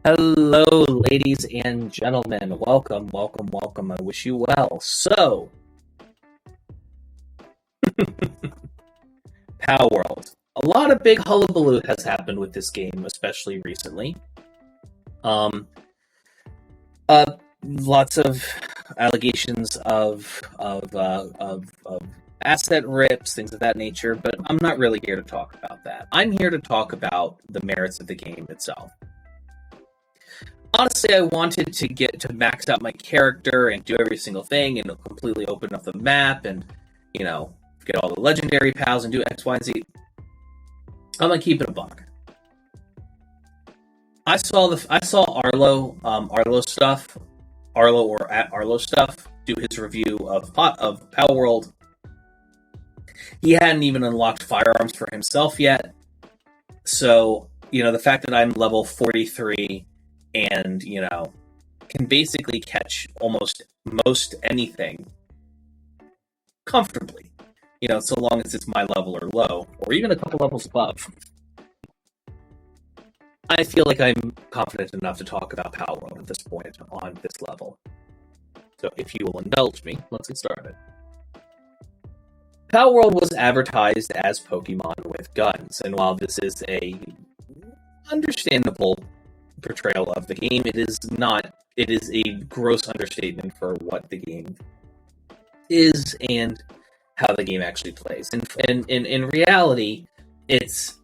Hello, ladies and gentlemen. Welcome, welcome, welcome. I wish you well. So, Palworld. A lot of big hullabaloo has happened with this game, especially recently. Um, Lots of allegations of asset rips, things of that nature. But I'm not really here to talk about that. I'm here to talk about the merits of the game itself. Honestly, I wanted to get to max out my character and do every single thing and completely open up the map and, get all the legendary pals and do X, Y, and Z. I'm gonna keep it a buck. I saw Arlo stuff, Arlo or at Arlo stuff, do his review of Palworld. He hadn't even unlocked firearms for himself yet. So, the fact that I'm level 43 and, can basically catch almost most anything comfortably, so long as it's my level or low, or even a couple levels above. I feel like I'm confident enough to talk about Palworld at this point on this level. So if you will indulge me, let's get started. Palworld was advertised as Pokemon with guns, and while this is a understandable portrayal of the game, it is not. It is a gross understatement for what the game is and how the game actually plays. And in reality, it's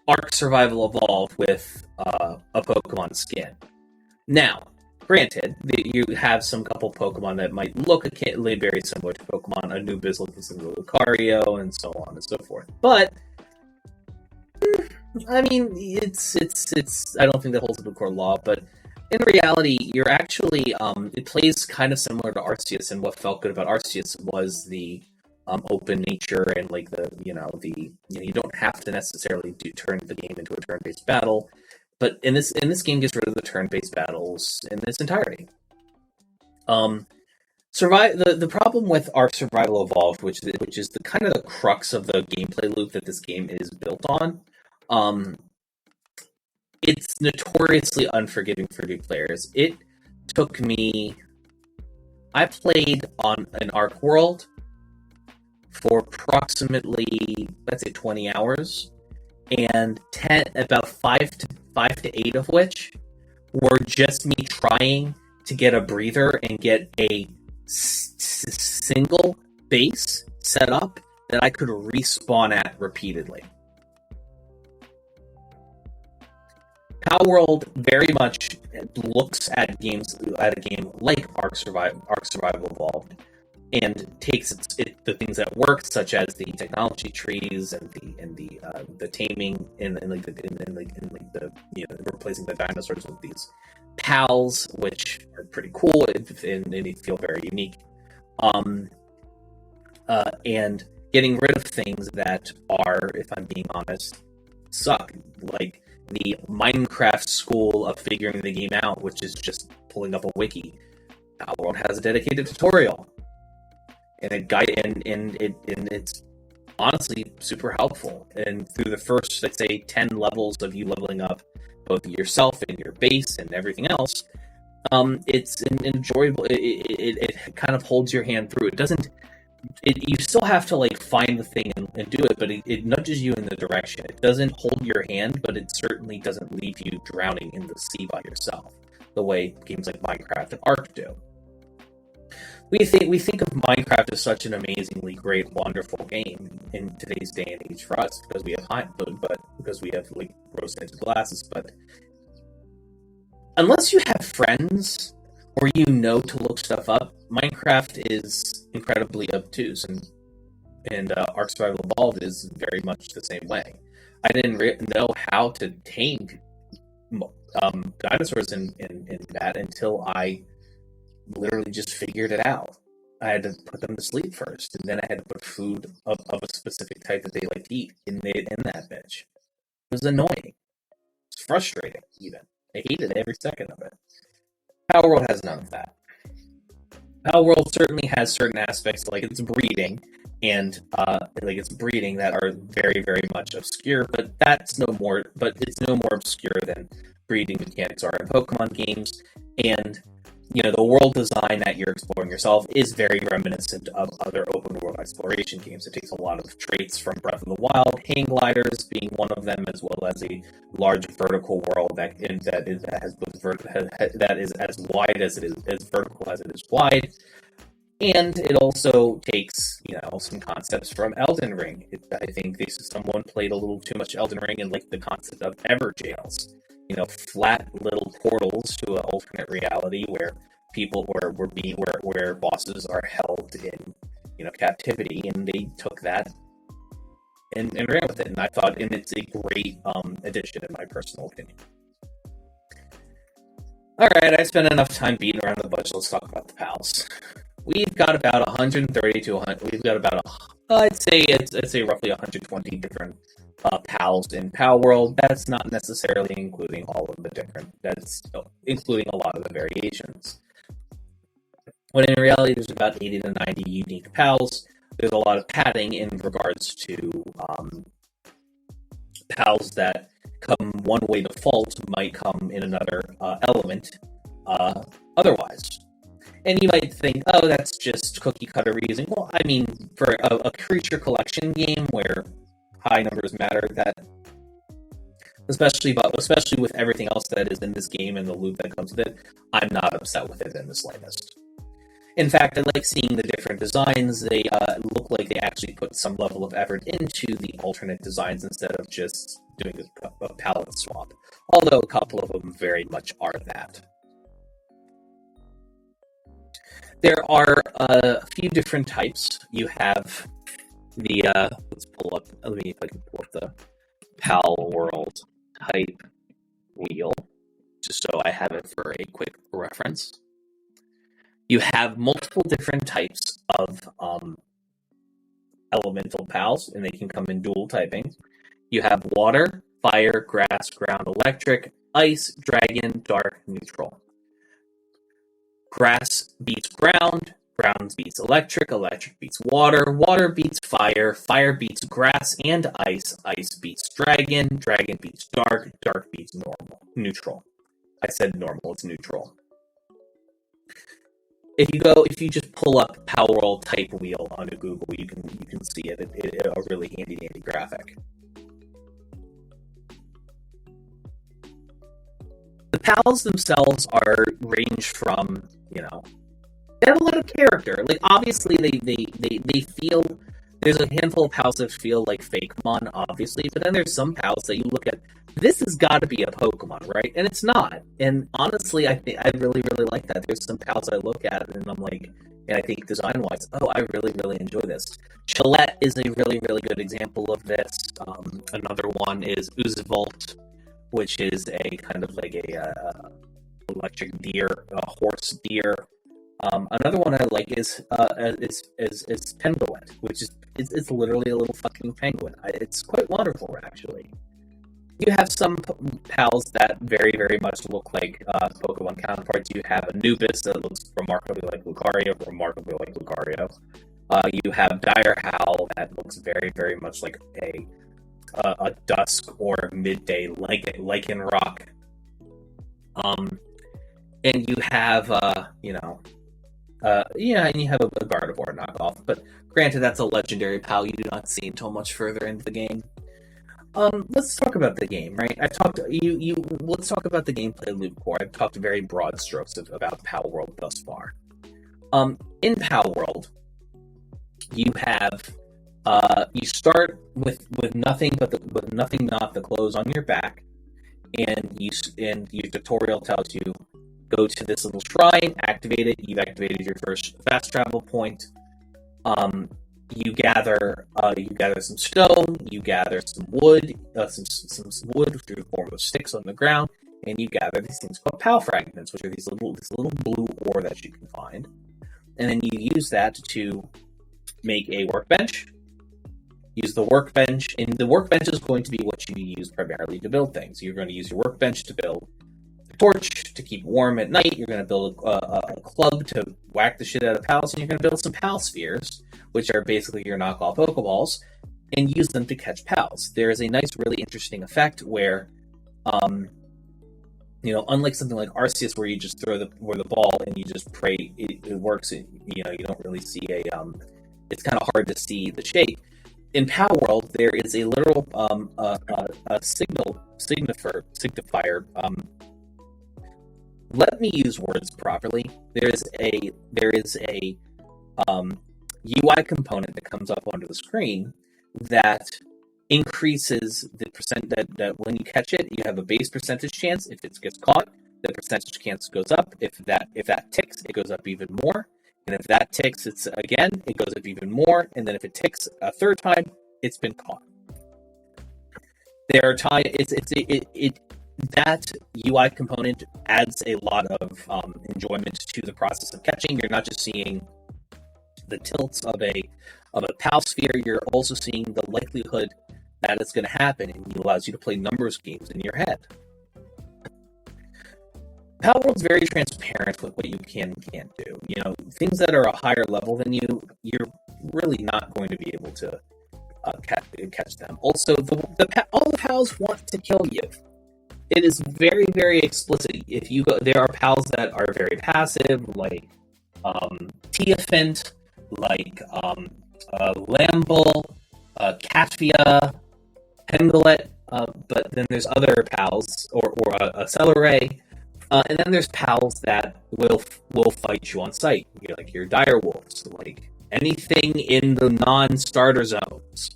Ark Survival Evolved with a Pokemon skin. Now, granted, you have some couple Pokemon that might look very similar to Pokemon. Anubis looks like Lucario, and so on and so forth. But I mean, it's. I don't think that holds up to core law, but in reality, you're actually. It plays kind of similar to Arceus, and what felt good about Arceus was the open nature and like you don't have to necessarily turn the game into a turn-based battle, but in this game gets rid of the turn-based battles in its entirety. The problem with Ark Survival Evolved, which is the kind of the crux of the gameplay loop that this game is built on. It's notoriously unforgiving for new players. It took me. I played on an Ark world for approximately, let's say, 20 hours, and about 5 to 8 of which were just me trying to get a breather and get a single base set up that I could respawn at repeatedly. Palworld very much looks at a game like Ark Survival Evolved and takes the things that work, such as the technology trees and the taming and replacing the dinosaurs with these pals, which are pretty cool and they feel very unique. And getting rid of things that are, if I'm being honest, suck, like the Minecraft school of figuring the game out, which is just pulling up a wiki. Palworld has a dedicated tutorial, and it's honestly super helpful. And through the first, let's say, 10 levels of you leveling up both yourself and your base and everything else, it's enjoyable. It kind of holds your hand through. You still have to like find the thing and do it, but it nudges you in the direction. It doesn't hold your hand, but it certainly doesn't leave you drowning in the sea by yourself, the way games like Minecraft and Ark do. We think of Minecraft as such an amazingly great, wonderful game in today's day and age for us because we have like rose-tinted glasses. But unless you have friends or to look stuff up, Minecraft is incredibly obtuse, and Ark Survival Evolved is very much the same way. I didn't know how to tame dinosaurs in that until I literally just figured it out. I had to put them to sleep first, and then I had to put food of a specific type that they like to eat in that bitch. It was annoying. It's frustrating, even. I hated every second of it. Palworld has none of that. Palworld certainly has certain aspects, like its breeding, and like it's breeding that are very, very much obscure, but it's no more obscure than breeding mechanics are in Pokemon games. And the world design that you're exploring yourself is very reminiscent of other open world exploration games. It takes a lot of traits from Breath of the Wild, hang gliders being one of them, as well as a large vertical world that is as wide as it is, as vertical as it is wide. And it also takes, some concepts from Elden Ring. I think someone played a little too much Elden Ring and liked the concept of ever jails. Flat little portals to an alternate reality where where bosses are held in, captivity, and they took that and ran with it. And I thought, and it's a great addition in my personal opinion. All right, I spent enough time beating around the bush. Let's talk about the pals. We've got about 130 to 100. We've got about I'd say roughly 120 different pals in Palworld. That's not necessarily including all of the different. That's including a lot of the variations. When in reality, there's about 80 to 90 unique pals. There's a lot of padding in regards to pals that come one way default might come in another element otherwise. And you might think, oh, that's just cookie cutter reusing. Well, I mean, for a creature collection game where high numbers matter, that especially with everything else that is in this game and the loot that comes with it, I'm not upset with it in the slightest. In fact, I like seeing the different designs. They look like they actually put some level of effort into the alternate designs instead of just doing a palette swap. Although a couple of them very much are that. There are a few different types. You have the, let me see if I can pull up the Palworld type wheel, just so I have it for a quick reference. You have multiple different types of elemental pals, and they can come in dual typing. You have water, fire, grass, ground, electric, ice, dragon, dark, neutral. Grass beats ground, ground beats electric, electric beats water, water beats fire, fire beats grass and ice, ice beats dragon, dragon beats dark, dark beats neutral. I said normal, it's neutral. If you just pull up Palworld type wheel onto Google, you can see it. It's a really handy graphic. The pals themselves range from, they have a lot of character. Like, obviously, they feel, there's a handful of pals that feel like fake mon, obviously, but then there's some pals that you look at, this has got to be a Pokemon, right? And it's not. And honestly, I really, really like that. There's some pals I look at and I'm like, and I think design-wise, oh, I really, really enjoy this. Chillette is a really, really good example of this. Another one is Uzvolt, which is a kind of like a electric deer, a horse deer. Another one I like is Penguin, which is literally a little fucking penguin. It's quite wonderful, actually. You have some pals that very, very much look like Pokemon counterparts. You have Anubis that looks remarkably like Lucario. You have Dire Howl that looks very, very much like a dusk or midday Lycanroc. And you have and you have a Gardevoir knockoff. But granted, that's a legendary pal you do not see until much further into the game. Let's talk about the game, right? Let's talk about the gameplay loop core. I've talked very broad strokes about Palworld thus far. In Palworld, you have you start with nothing but the clothes on your back, and your tutorial tells you go to this little shrine, activate it. You've activated your first fast travel point. You gather some stone, you gather some wood, some wood through the form of sticks on the ground, and you gather these things called pal fragments, which are this little blue ore that you can find, and then you use that to make a workbench. Use the workbench, and the workbench is going to be what you use primarily to build things. You're going to use your workbench to build torch to keep warm at night. You're going to build a club to whack the shit out of pals, and you're going to build some pal spheres, which are basically your knockoff Pokeballs, and use them to catch pals. There is a nice, really interesting effect where, unlike something like Arceus, where you just throw the ball and you just pray it works, and you don't really see it's kind of hard to see the shape. In Palworld, there is a literal a signifier. Let me use words properly. There is a UI component that comes up onto the screen that increases the percent that when you catch it, you have a base percentage chance. If it gets caught, the percentage chance goes up. If that ticks, it goes up even more. And if that ticks, it goes up even more. And then if it ticks a third time, it's been caught. There are that UI component adds a lot of enjoyment to the process of catching. You're not just seeing the tilts of a pal sphere. You're also seeing the likelihood that it's going to happen, and it allows you to play numbers games in your head. Palworld's very transparent with what you can and can't do. Things that are a higher level than you, you're really not going to be able to catch them. Also, all the pals want to kill you. It is very, very explicit. If you go, there are pals that are very passive, like Teofant, like Lamble, Katvia, Hengalet, but then there's other pals, or a Celeray, and then there's pals that will fight you on sight, like your dire wolves, like anything in the non-starter zones.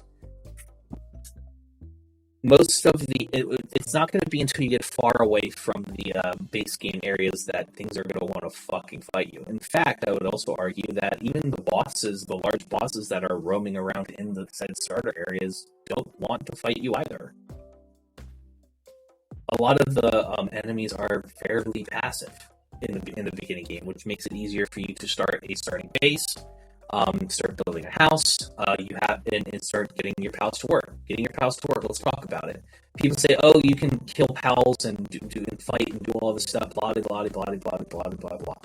Most of it's not going to be until you get far away from the base game areas that things are going to want to fucking fight you. In fact, I would also argue that even the large bosses that are roaming around in the said starter areas don't want to fight you either. A lot of the enemies are fairly passive in the beginning game, which makes it easier for you to start a starting base, start building a house, and start getting your pals to work. Getting your pals to work, let's talk about it. People say, oh, you can kill pals and do and fight and do all this stuff, blah, blah, blah, blah, blah, blah, blah, blah.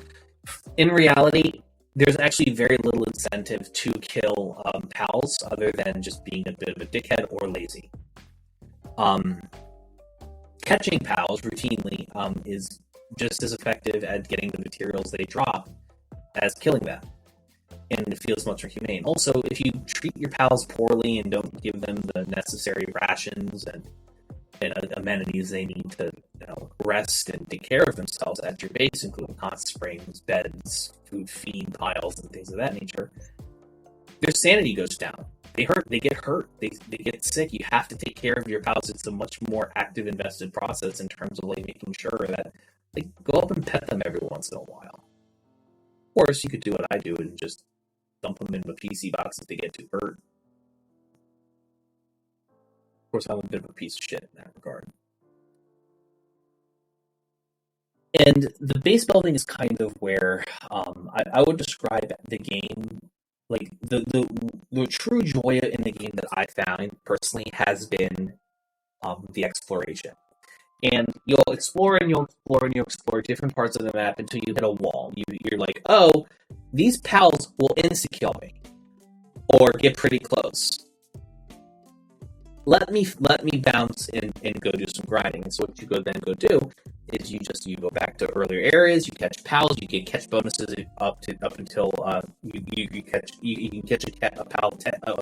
In reality, there's actually very little incentive to kill pals other than just being a bit of a dickhead or lazy. Catching pals routinely is just as effective at getting the materials they drop as killing them. And it feels much more humane. Also, if you treat your pals poorly and don't give them the necessary rations and amenities they need to rest and take care of themselves at your base, including hot springs, beds, food feed piles, and things of that nature, their sanity goes down. They get hurt, they get sick. You have to take care of your pals. It's a much more active, invested process in terms of making sure that go up and pet them every once in a while. Of course, you could do what I do and just dump them in the PC box if they get too hurt. Of course, I'm a bit of a piece of shit in that regard. And the base building is kind of where I would describe the game, the true joy in the game that I found personally has been the exploration. And you'll explore and you'll explore and you'll explore different parts of the map until you hit a wall. You're like, oh, these pals will insta-kill me or get pretty close. Let me bounce and go do some grinding. And so what you then go do is you go back to earlier areas, you catch pals, you get catch bonuses up until you can catch a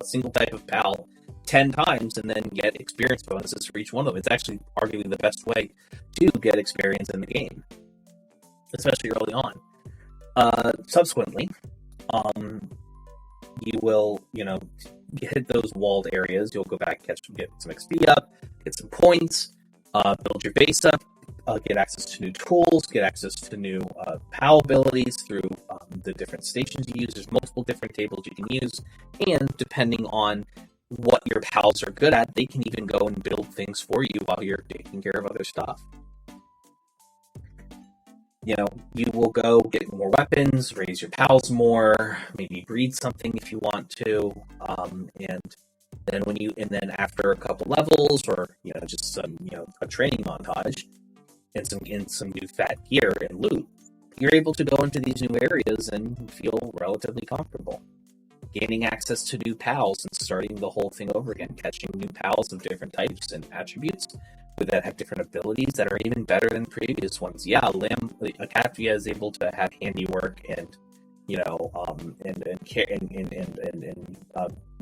single type of pal 10 times and then get experience bonuses for each one of them. It's actually arguably the best way to get experience in the game, especially early on. Subsequently, you will, hit those walled areas. You'll go back, get some XP up, get some points, build your base up, get access to new tools, get access to new PAL abilities through the different stations you use. There's multiple different tables you can use, and depending on what your pals are good at, they can even go and build things for you while you're taking care of other stuff. You will go get more weapons, raise your pals more, maybe breed something if you want to, and then after a couple levels or just some a training montage, and some new fat gear and loot, you're able to go into these new areas and feel relatively comfortable. Gaining access to new pals and starting the whole thing over again, catching new pals of different types and attributes that have different abilities that are even better than previous ones. Yeah, Akatvia is able to have handiwork and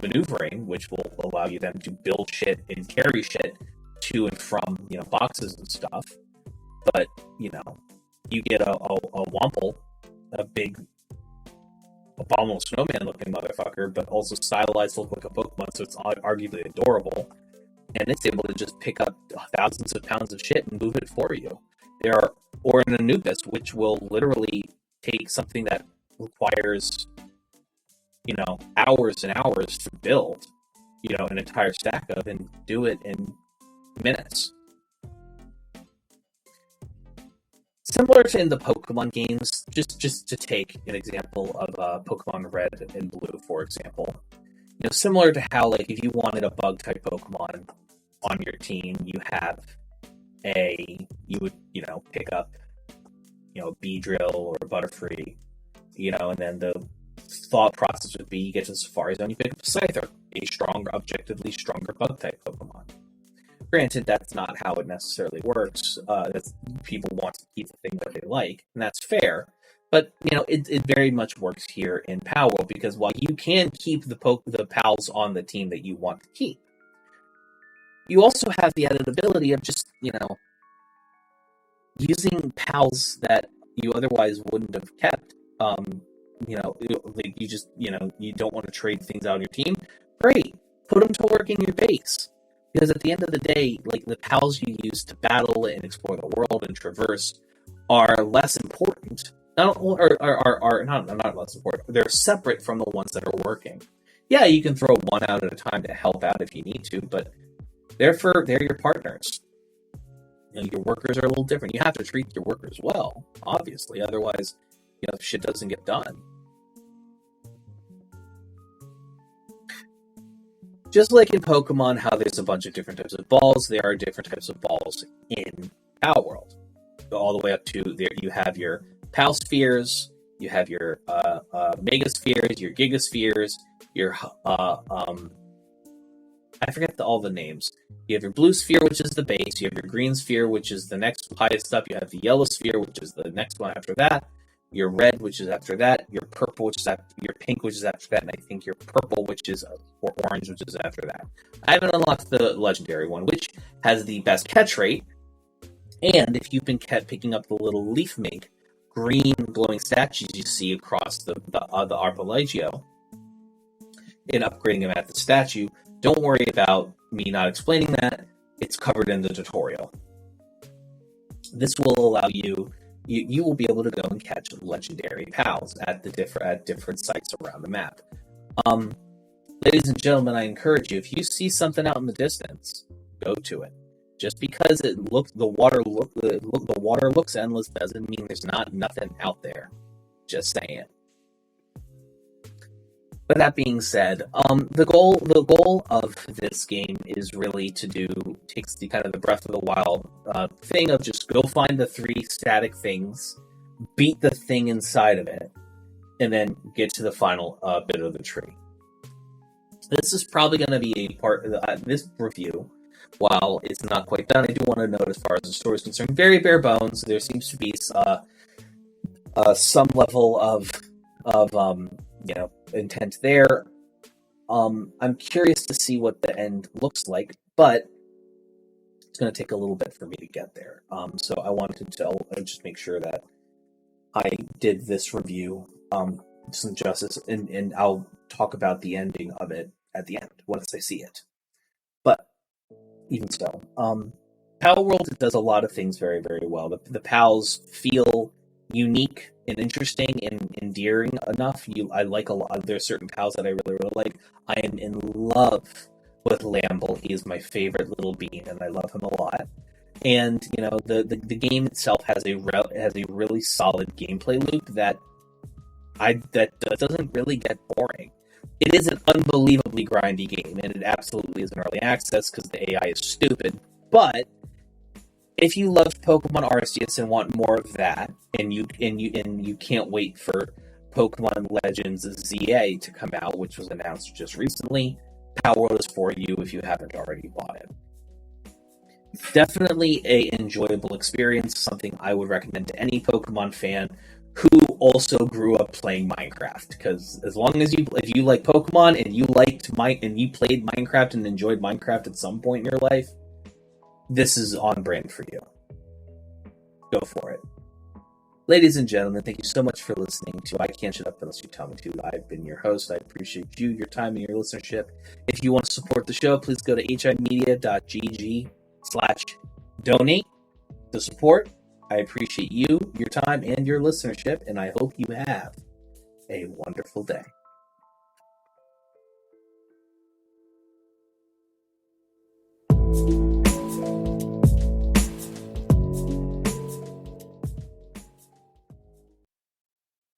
maneuvering, which will allow you them to build shit and carry shit to and from boxes and stuff. But you get a Wumple, a big abominable snowman looking motherfucker, but also stylized to look like a Pokemon, so it's arguably adorable. And it's able to just pick up thousands of pounds of shit and move it for you. Or an Anubis, which will literally take something that requires, hours and hours to build, an entire stack of, and do it in minutes. Similar to in the Pokemon games, just to take an example of Pokemon Red and Blue, for example. Similar to how, like, if you wanted a bug-type Pokemon on your team, you would pick up, Beedrill or Butterfree, and then the thought process would be you get to the Safari Zone, you pick up a Scyther, a objectively stronger bug-type Pokemon. Granted, that's not how it necessarily works. People want to keep the thing that they like, and that's fair. But it very much works here in Palworld, because while you can keep the pals on the team that you want to keep, you also have the added ability of just using pals that you otherwise wouldn't have kept. You don't want to trade things out on your team. Great, put them to work in your base. Because at the end of the day, like, the pals you use to battle and explore the world and traverse are less important. Not less important. They're separate from the ones that are working. Yeah, you can throw one out at a time to help out if you need to, but they're your partners. Your workers are a little different. You have to treat your workers well, obviously. Otherwise, shit doesn't get done. Just like in Pokemon, how there's a bunch of different types of balls, there are different types of balls in Palworld. All the way up to there, you have your Pal Spheres, you have your Mega Spheres, your Giga Spheres, your I forget all the names. You have your Blue Sphere, which is the base. You have your Green Sphere, which is the next highest up. You have the Yellow Sphere, which is the next one after that. Your Red, which is after that. Your Purple, which is after your Pink, which is after that. And I think your Purple, or Orange, which is after that. I haven't unlocked the Legendary one, which has the best catch rate. And if you've been picking up the little leaf mink, green glowing statues you see across the arpeggio, and upgrading them at the statue, don't worry about me not explaining that. It's covered in the tutorial. This will allow you will be able to go and catch legendary pals at different sites around the map. Ladies and gentlemen, I encourage you, if you see something out in the distance, go to it. Just because the water looks endless doesn't mean there's nothing out there. Just saying. But that being said, the goal of this game is really takes the kind of the Breath of the Wild thing of just go find the 3 static things, beat the thing inside of it, and then get to the final bit of the tree. This is probably going to be a part of this review. While it's not quite done, I do want to note, as far as the story is concerned, very bare bones. There seems to be some level of intent there. I'm curious to see what the end looks like, but it's going to take a little bit for me to get there. So I wanted to just make sure that I did this review some justice, and I'll talk about the ending of it at the end once I see it. But even so, Palworld does a lot of things very, very well. The pals feel unique and interesting and endearing enough. I like a lot. There's certain pals that I really, really like. I am in love with Lamble. He is my favorite little bean, and I love him a lot. And the game itself has a really solid gameplay loop that doesn't really get boring. It is an unbelievably grindy game, and it absolutely is an early access because the AI is stupid. But if you loved Pokemon Arceus and want more of that, and you can't wait for Pokemon Legends ZA to come out, which was announced just recently, Palworld is for you if you haven't already bought it. Definitely a enjoyable experience, something I would recommend to any Pokemon fan who also grew up playing Minecraft. Because as long as if you like Pokemon and you played Minecraft and enjoyed Minecraft at some point in your life, this is on brand for you. Go for it. Ladies and gentlemen, thank you so much for listening to I Can't Shut Up Unless You Tell Me To. I've been your host. I appreciate you, your time, and your listenership. If you want to support the show, please go to HIMedia.gg/donate to support. I appreciate you, your time, and your listenership, and I hope you have a wonderful day.